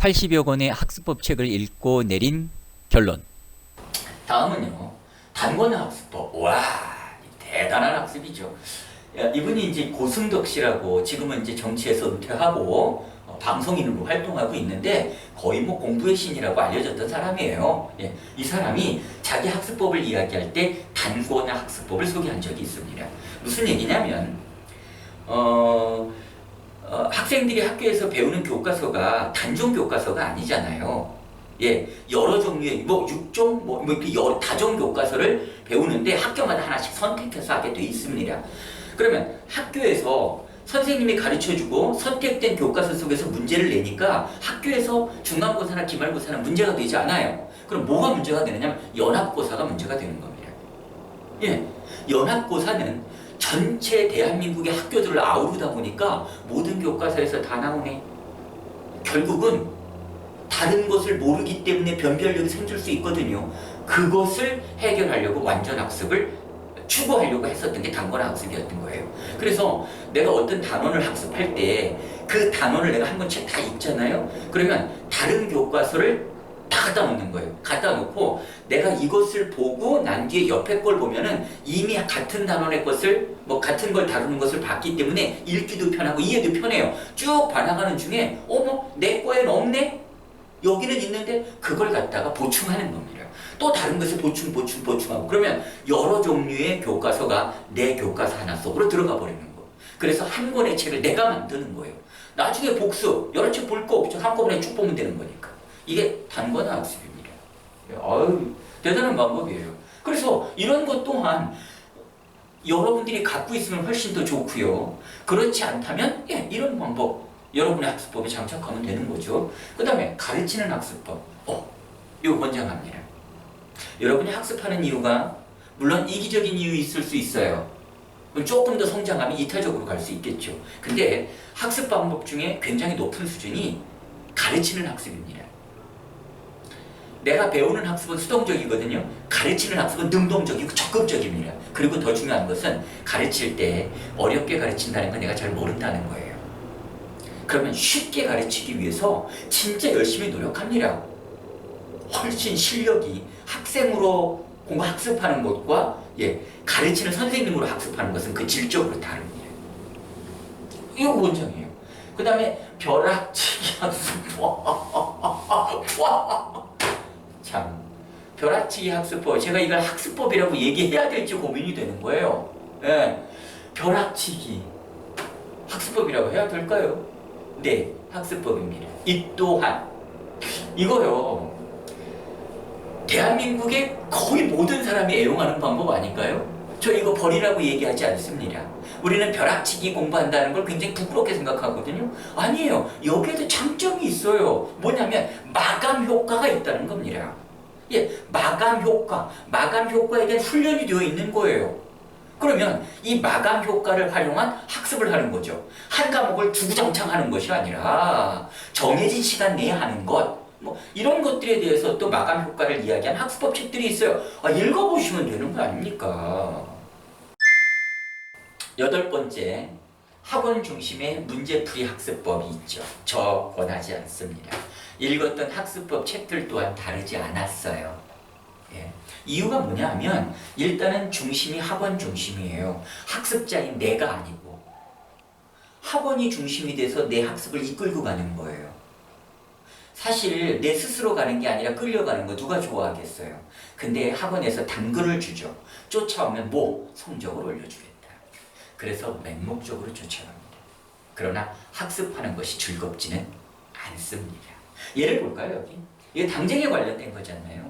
80여 권의 학습법 책을 읽고 내린 결론. 다음은요, 단권의 학습법. 와, 대단한 학습이죠. 이분이 이제 고승덕 씨라고 지금은 이제 정치에서 은퇴하고 방송인으로 활동하고 있는데 거의 뭐 공부의 신이라고 알려졌던 사람이에요. 예, 이 사람이 자기 학습법을 이야기할 때 단권의 학습법을 소개한 적이 있습니다. 무슨 얘기냐면 학생들이 학교에서 배우는 교과서가 단종 교과서가 아니잖아요. 예, 여러 종류의 뭐 6종 뭐 이렇게 여러 다종 교과서를 배우는데 학교마다 하나씩 선택해서 하게 돼 있습니다. 그러면 학교에서 선생님이 가르쳐주고 선택된 교과서 속에서 문제를 내니까 학교에서 중간고사나 기말고사는 문제가 되지 않아요. 그럼 뭐가 문제가 되느냐면 연합고사가 문제가 되는 겁니다. 예, 연합고사는 전체 대한민국의 학교들을 아우르다 보니까 모든 교과서에서 다 나오네. 결국은 다른 것을 모르기 때문에 변별력이 생길 수 있거든요. 그것을 해결하려고 완전학습을 추구하려고 했었던 게 단권학습이었던 거예요. 그래서 내가 어떤 단원을 학습할 때 그 단원을 내가 한 번씩 다 읽잖아요. 그러면 다른 교과서를 다 갖다 놓는 거예요. 갖다 놓고 내가 이것을 보고 난 뒤에 옆에 걸 보면은 이미 같은 단원의 것을 뭐 같은 걸 다루는 것을 봤기 때문에 읽기도 편하고 이해도 편해요. 쭉 봐나가는 중에 어머 내 거에는 없네? 여기는 있는데 그걸 갖다가 보충하는 겁니다. 또 다른 것을 보충하고 그러면 여러 종류의 교과서가 내 교과서 하나 속으로 들어가 버리는 거예요. 그래서 한 권의 책을 내가 만드는 거예요. 나중에 복수 여러 책 볼 거 없죠. 한꺼번에 쭉 보면 되는 거니까. 이게 단권 학습입니다. 아유, 대단한 방법이에요. 그래서 이런 것 또한 여러분들이 갖고 있으면 훨씬 더 좋고요. 그렇지 않다면 이런 방법 여러분의 학습법에 장착하면 되는 거죠. 그 다음에 가르치는 학습법. 이거 권장합니다. 여러분이 학습하는 이유가 물론 이기적인 이유 있을 수 있어요. 조금 더 성장하면 이타적으로 갈 수 있겠죠. 근데 학습 방법 중에 굉장히 높은 수준이 가르치는 학습입니다. 내가 배우는 학습은 수동적이거든요. 가르치는 학습은 능동적이고 적극적입니다. 그리고 더 중요한 것은 가르칠 때 어렵게 가르친다는 건 내가 잘 모른다는 거예요. 그러면 쉽게 가르치기 위해서 진짜 열심히 노력합니다. 훨씬 실력이 학생으로 공부 학습하는 것과 가르치는 선생님으로 학습하는 것은 그 질적으로 다릅니다. 이거 원장이에요. 그 다음에 벼락치기 학습법. 참, 벼락치기 학습법. 제가 이걸 학습법이라고 얘기해야 될지 고민이 되는 거예요. 예, 벼락치기 학습법이라고 해야 될까요? 네, 학습법입니다. 이 또한 이거요. 대한민국의 거의 모든 사람이 애용하는 방법 아닌가요? 저 이거 버리라고 얘기하지 않습니다. 우리는 벼락치기 공부한다는 걸 굉장히 부끄럽게 생각하거든요. 아니에요. 여기에도 장점이 있어요. 뭐냐면 마감 효과가 있다는 겁니다. 예, 마감 효과에 대한 훈련이 되어 있는 거예요. 그러면 이 마감 효과를 활용한 학습을 하는 거죠. 한 과목을 주구장창 하는 것이 아니라 정해진 시간 내에 하는 것, 뭐 이런 것들에 대해서 또 마감 효과를 이야기한 학습법 책들이 있어요. 읽어보시면 되는 거 아닙니까? 8번째, 학원 중심의 문제풀이 학습법이 있죠. 저 권하지 않습니다. 읽었던 학습법 책들 또한 다르지 않았어요. 예. 이유가 뭐냐 하면 일단은 중심이 학원 중심이에요. 학습자인 내가 아니고 학원이 중심이 돼서 내 학습을 이끌고 가는 거예요. 사실 내 스스로 가는 게 아니라 끌려가는 거 누가 좋아하겠어요. 근데 학원에서 당근을 주죠. 쫓아오면 성적을 올려주겠다. 그래서 맹목적으로 쫓아갑니다. 그러나 학습하는 것이 즐겁지는 않습니다. 예를 볼까요, 여기? 이거 당쟁에 관련된 거잖아요.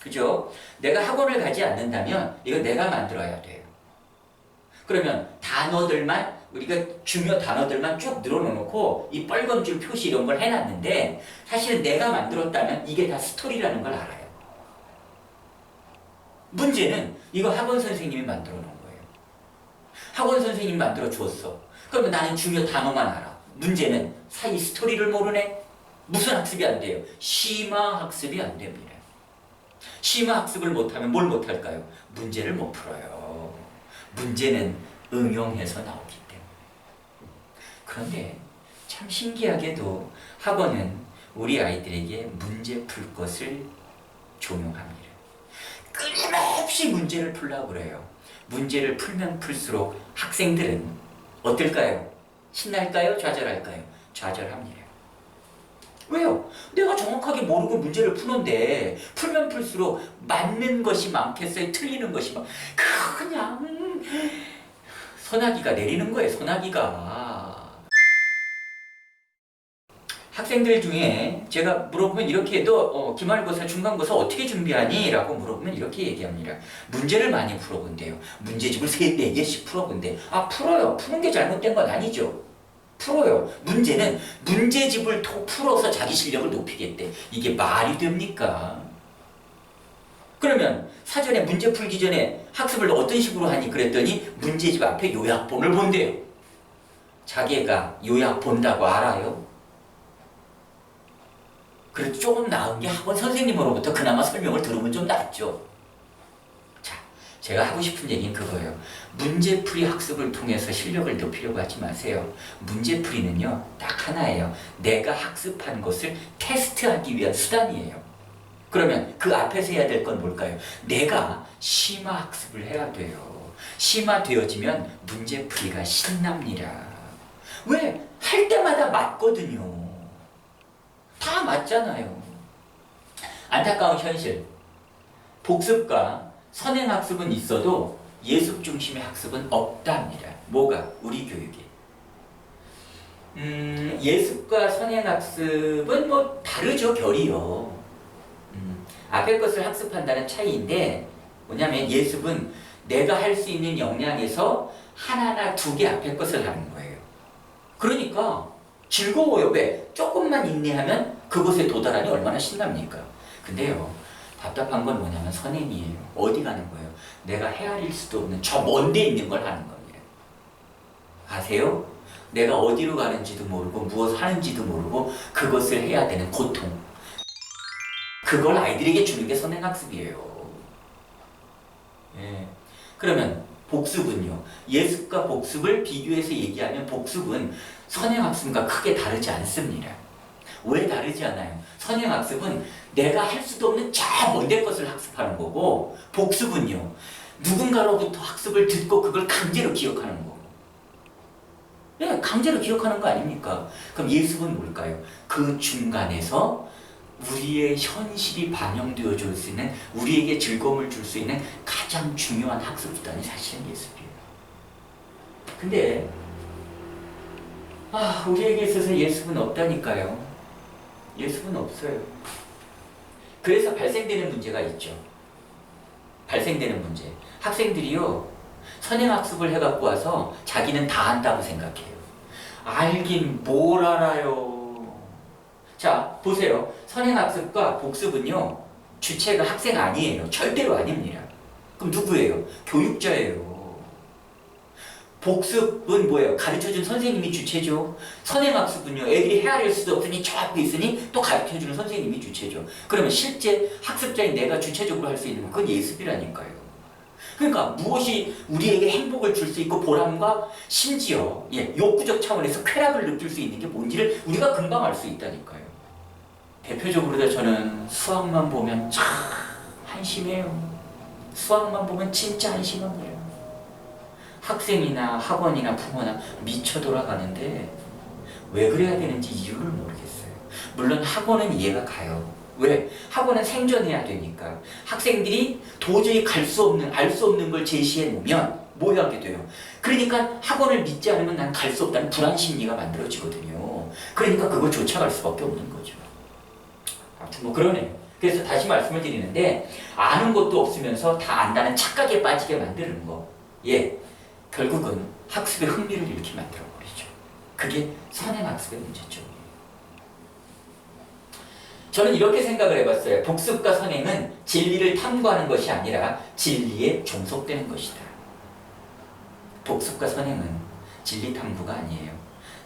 그죠? 내가 학원을 가지 않는다면 이거 내가 만들어야 돼요. 그러면 단어들만 우리가 중요 단어들만 쭉 늘어놓고 이 빨간 줄 표시 이런 걸 해놨는데 사실은 내가 만들었다면 이게 다 스토리라는 걸 알아요. 문제는 이거 학원 선생님이 만들어 놓은 거예요. 학원 선생님이 만들어 줬어. 그러면 나는 중요 단어만 알아. 문제는 사이 스토리를 모르네? 무슨 학습이 안 돼요? 심화 학습이 안 됩니다. 심화 학습을 못하면 뭘 못할까요? 문제를 못 풀어요. 문제는 응용해서 나오기 때문에. 그런데 참 신기하게도 학원은 우리 아이들에게 문제 풀 것을 종용합니다. 끊임없이 문제를 풀라고 그래요. 문제를 풀면 풀수록 학생들은 어떨까요? 신날까요? 좌절할까요? 좌절합니다. 왜요? 내가 정확하게 모르고 문제를 푸는데 풀면 풀수록 맞는 것이 많겠어요? 틀리는 것이 그냥 소나기가 내리는 거예요. 소나기가. 학생들 중에 제가 물어보면 이렇게 해도 기말고사, 중간고사 어떻게 준비하니? 라고 물어보면 이렇게 얘기합니다. 문제를 많이 풀어본대요. 문제집을 3, 4개씩 풀어본대. 아, 풀어요. 푸는 게 잘못된 건 아니죠. 풀어요. 문제는 문제집을 풀어서 자기 실력을 높이겠대. 이게 말이 됩니까? 그러면 사전에 문제 풀기 전에 학습을 어떤 식으로 하니? 그랬더니 문제집 앞에 요약본을 본대요. 자기가 요약 본다고 알아요? 그래도 조금 나은 게 학원 선생님으로부터 그나마 설명을 들으면 좀 낫죠. 자, 제가 하고 싶은 얘기는 그거예요. 문제풀이 학습을 통해서 실력을 높이려고 하지 마세요. 문제풀이는요, 딱 하나예요. 내가 학습한 것을 테스트하기 위한 수단이에요. 그러면 그 앞에서 해야 될 건 뭘까요? 내가 심화 학습을 해야 돼요. 심화되어지면 문제풀이가 신납니다. 왜? 할 때마다 맞거든요. 다 맞잖아요. 안타까운 현실. 복습과 선행학습은 있어도 예습 중심의 학습은 없답니다. 뭐가? 우리 교육에. 예습과 선행학습은 뭐 다르죠, 결이요. 앞에 것을 학습한다는 차이인데 뭐냐면 예습은 내가 할 수 있는 역량에서 하나나 2개 앞에 것을 하는 거예요. 그러니까 즐거워요. 왜? 조금만 인내하면 그곳에 도달하니 얼마나 신납니까? 근데요, 답답한 건 뭐냐면 선행이에요. 어디 가는 거예요? 내가 헤아릴 수도 없는 저 먼데 있는 걸 하는 겁니다. 아세요? 내가 어디로 가는지도 모르고 무엇을 하는지도 모르고 그것을 해야 되는 고통. 그걸 아이들에게 주는 게 선행학습이에요. 예. 그러면 복습은요. 예습과 복습을 비교해서 얘기하면 복습은 선행학습과 크게 다르지 않습니다. 왜 다르지 않아요? 선행학습은 내가 할 수도 없는 저 먼데 것을 학습하는 거고 복습은요. 누군가로부터 학습을 듣고 그걸 강제로 기억하는 거고. 네, 강제로 기억하는 거 아닙니까? 그럼 예습은 뭘까요? 그 중간에서 우리의 현실이 반영되어 줄 수 있는, 우리에게 즐거움을 줄 수 있는 가장 중요한 학습 수단이 사실은 예습이에요. 근데 우리에게 있어서 예습은 없다니까요. 예습은 없어요. 그래서 발생되는 문제가 있죠. 발생되는 문제. 학생들이요, 선행학습을 해갖고 와서 자기는 다 안다고 생각해요. 알긴 뭘 알아요. 자, 보세요. 선행학습과 복습은요, 주체가 학생 아니에요. 절대로 아닙니다. 그럼 누구예요? 교육자예요. 복습은 뭐예요? 가르쳐준 선생님이 주체죠. 선행학습은요, 애들이 헤아릴 수도 없으니 저 앞에 있으니 또 가르쳐주는 선생님이 주체죠. 그러면 실제 학습자인 내가 주체적으로 할 수 있는 건 그건 예습이라니까요. 그러니까 무엇이 우리에게 행복을 줄 수 있고 보람과 심지어 욕구적 차원에서 쾌락을 느낄 수 있는 게 뭔지를 우리가 금방 알 수 있다니까요. 대표적으로 저는 수학만 보면 참 한심해요. 수학만 보면 진짜 한심합니다. 학생이나 학원이나 부모나 미쳐 돌아가는데 왜 그래야 되는지 이유를 모르겠어요. 물론 학원은 이해가 가요. 왜? 학원은 생존해야 되니까. 학생들이 도저히 갈 수 없는, 알 수 없는 걸 제시해 놓으면 뭐 하게 돼요? 그러니까 학원을 믿지 않으면 난 갈 수 없다는 불안 심리가 만들어지거든요. 그러니까 그걸 쫓아갈 수밖에 없는 거죠. 아무튼 뭐 그러네요. 그래서 다시 말씀을 드리는데 아는 것도 없으면서 다 안다는 착각에 빠지게 만드는 거. 결국은 학습의 흥미를 잃게 만들어버리죠. 그게 선행학습의 문제점이에요. 저는 이렇게 생각을 해봤어요. 복습과 선행은 진리를 탐구하는 것이 아니라 진리에 종속되는 것이다. 복습과 선행은 진리 탐구가 아니에요.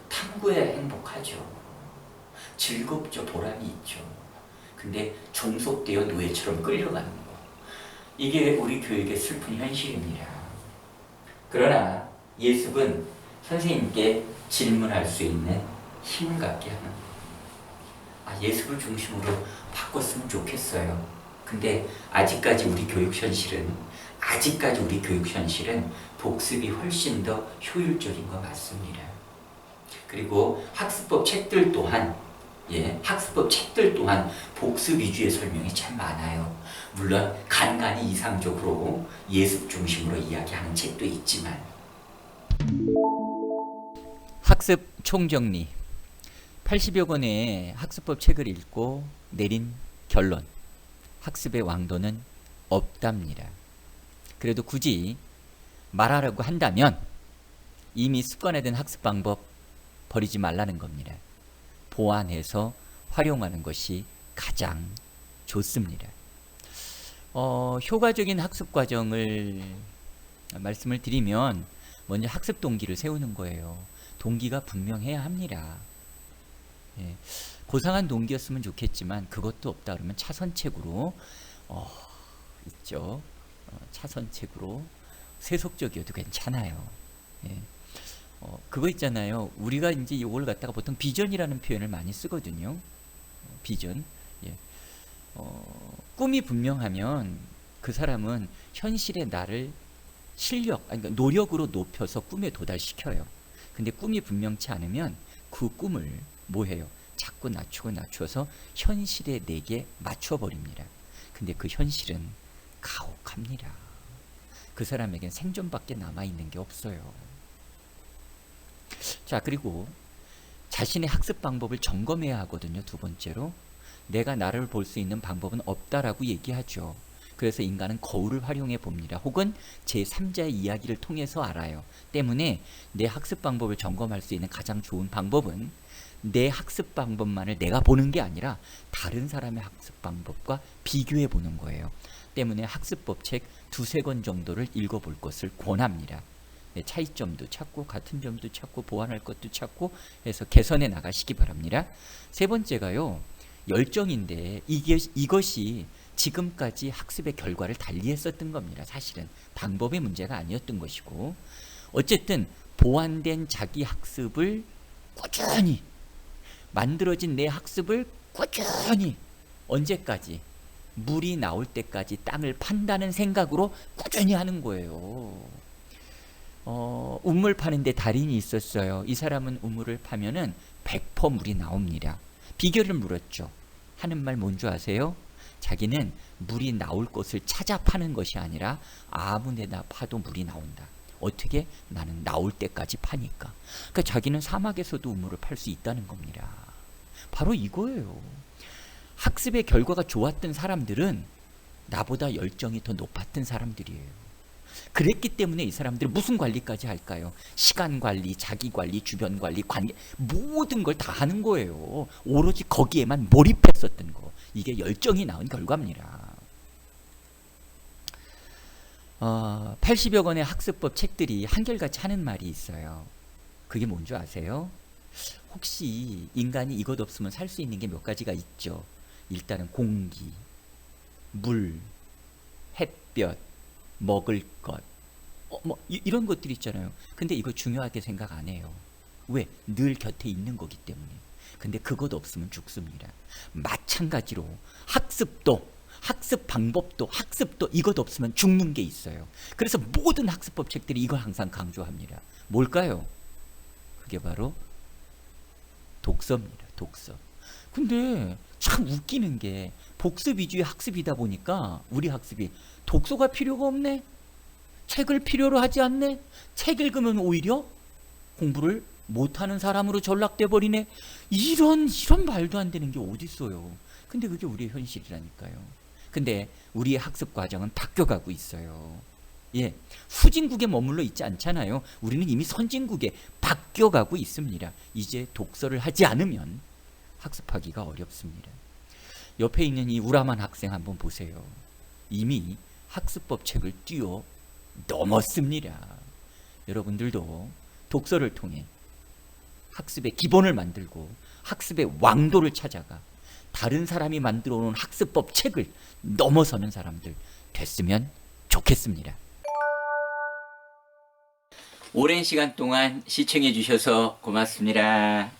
탐구해야 행복하죠. 즐겁죠. 보람이 있죠. 근데 종속되어 노예처럼 끌려가는 거. 이게 우리 교육의 슬픈 현실입니다. 그러나 예습은 선생님께 질문할 수 있는 힘을 갖게 하는 거예요. 예습을 중심으로 바꿨으면 좋겠어요. 근데 아직까지 우리 교육 현실은 복습이 훨씬 더 효율적인 거 맞습니다. 그리고 학습법 책들 또한 복습 위주의 설명이 참 많아요. 물론 간간히 이상적으로 예습 중심으로 이야기하는 책도 있지만. 학습 총정리. 80여 권의 학습법 책을 읽고 내린 결론. 학습의 왕도는 없답니다. 그래도 굳이 말하라고 한다면 이미 습관화된 학습 방법 버리지 말라는 겁니다. 보완해서 활용하는 것이 가장 좋습니다. 효과적인 학습 과정을 말씀을 드리면 먼저 학습 동기를 세우는 거예요. 동기가 분명해야 합니다. 예, 고상한 동기였으면 좋겠지만 그것도 없다 그러면 차선책으로 있죠. 차선책으로 세속적이어도 괜찮아요. 예. 그거 있잖아요. 우리가 이제 이걸 갖다가 보통 비전이라는 표현을 많이 쓰거든요. 비전. 예. 꿈이 분명하면 그 사람은 현실의 나를 그러니까 노력으로 높여서 꿈에 도달시켜요. 근데 꿈이 분명치 않으면 그 꿈을 뭐 해요? 자꾸 낮춰서 현실에 내게 맞춰버립니다. 근데 그 현실은 가혹합니다. 그 사람에겐 생존밖에 남아있는 게 없어요. 자, 그리고 자신의 학습 방법을 점검해야 하거든요. 두 번째로 내가 나를 볼 수 있는 방법은 없다라고 얘기하죠. 그래서 인간은 거울을 활용해 봅니다. 혹은 제3자의 이야기를 통해서 알아요. 때문에 내 학습 방법을 점검할 수 있는 가장 좋은 방법은 내 학습 방법만을 내가 보는 게 아니라 다른 사람의 학습 방법과 비교해 보는 거예요. 때문에 학습법 책 2-3권 정도를 읽어볼 것을 권합니다. 차이점도 찾고 같은 점도 찾고 보완할 것도 찾고 해서 개선해 나가시기 바랍니다. 세 번째가요. 열정인데 이것이 지금까지 학습의 결과를 달리했었던 겁니다. 사실은 방법의 문제가 아니었던 것이고 어쨌든 보완된 자기 학습을 꾸준히 만들어진 내 학습을 꾸준히 언제까지? 물이 나올 때까지 땅을 판다는 생각으로 꾸준히 하는 거예요. 우물 파는데 달인이 있었어요. 이 사람은 우물을 파면은 100% 물이 나옵니다. 비결을 물었죠. 하는 말 뭔지 아세요? 자기는 물이 나올 곳을 찾아 파는 것이 아니라 아무 데나 파도 물이 나온다. 어떻게? 나는 나올 때까지 파니까. 그러니까 자기는 사막에서도 우물을 팔 수 있다는 겁니다. 바로 이거예요. 학습의 결과가 좋았던 사람들은 나보다 열정이 더 높았던 사람들이에요. 그랬기 때문에 이 사람들은 무슨 관리까지 할까요? 시간 관리, 자기 관리, 주변 관리, 관계 모든 걸 다 하는 거예요. 오로지 거기에만 몰입했었던 거. 이게 열정이 나온 결과입니다. 80여 권의 학습법 책들이 한결같이 하는 말이 있어요. 그게 뭔지 아세요? 혹시 인간이 이것 없으면 살 수 있는 게 몇 가지가 있죠. 일단은 공기, 물, 햇볕, 먹을 것, 이런 것들이 있잖아요. 근데 이거 중요하게 생각 안 해요. 왜? 늘 곁에 있는 거기 때문에. 근데 그것 없으면 죽습니다. 마찬가지로 학습도, 학습 방법도, 학습도 이것 없으면 죽는 게 있어요. 그래서 모든 학습법 책들이 이걸 항상 강조합니다. 뭘까요? 그게 바로 독서입니다. 독서. 근데 참 웃기는 게 복습 위주의 학습이다 보니까 우리 학습이 독서가 필요가 없네? 책을 필요로 하지 않네? 책 읽으면 오히려 공부를 못하는 사람으로 전락돼 버리네? 이런 말도 안 되는 게 어디 있어요. 근데 그게 우리의 현실이라니까요. 근데 우리의 학습 과정은 바뀌어가고 있어요. 예, 후진국에 머물러 있지 않잖아요. 우리는 이미 선진국에 바뀌어가고 있습니다. 이제 독서를 하지 않으면 학습하기가 어렵습니다. 옆에 있는 이 우람한 학생 한번 보세요. 이미 학습법 책을 뛰어넘었습니다. 여러분들도 독서를 통해 학습의 기본을 만들고 학습의 왕도를 찾아가 다른 사람이 만들어 놓은 학습법 책을 넘어서는 사람들 됐으면 좋겠습니다. 오랜 시간 동안 시청해 주셔서 고맙습니다.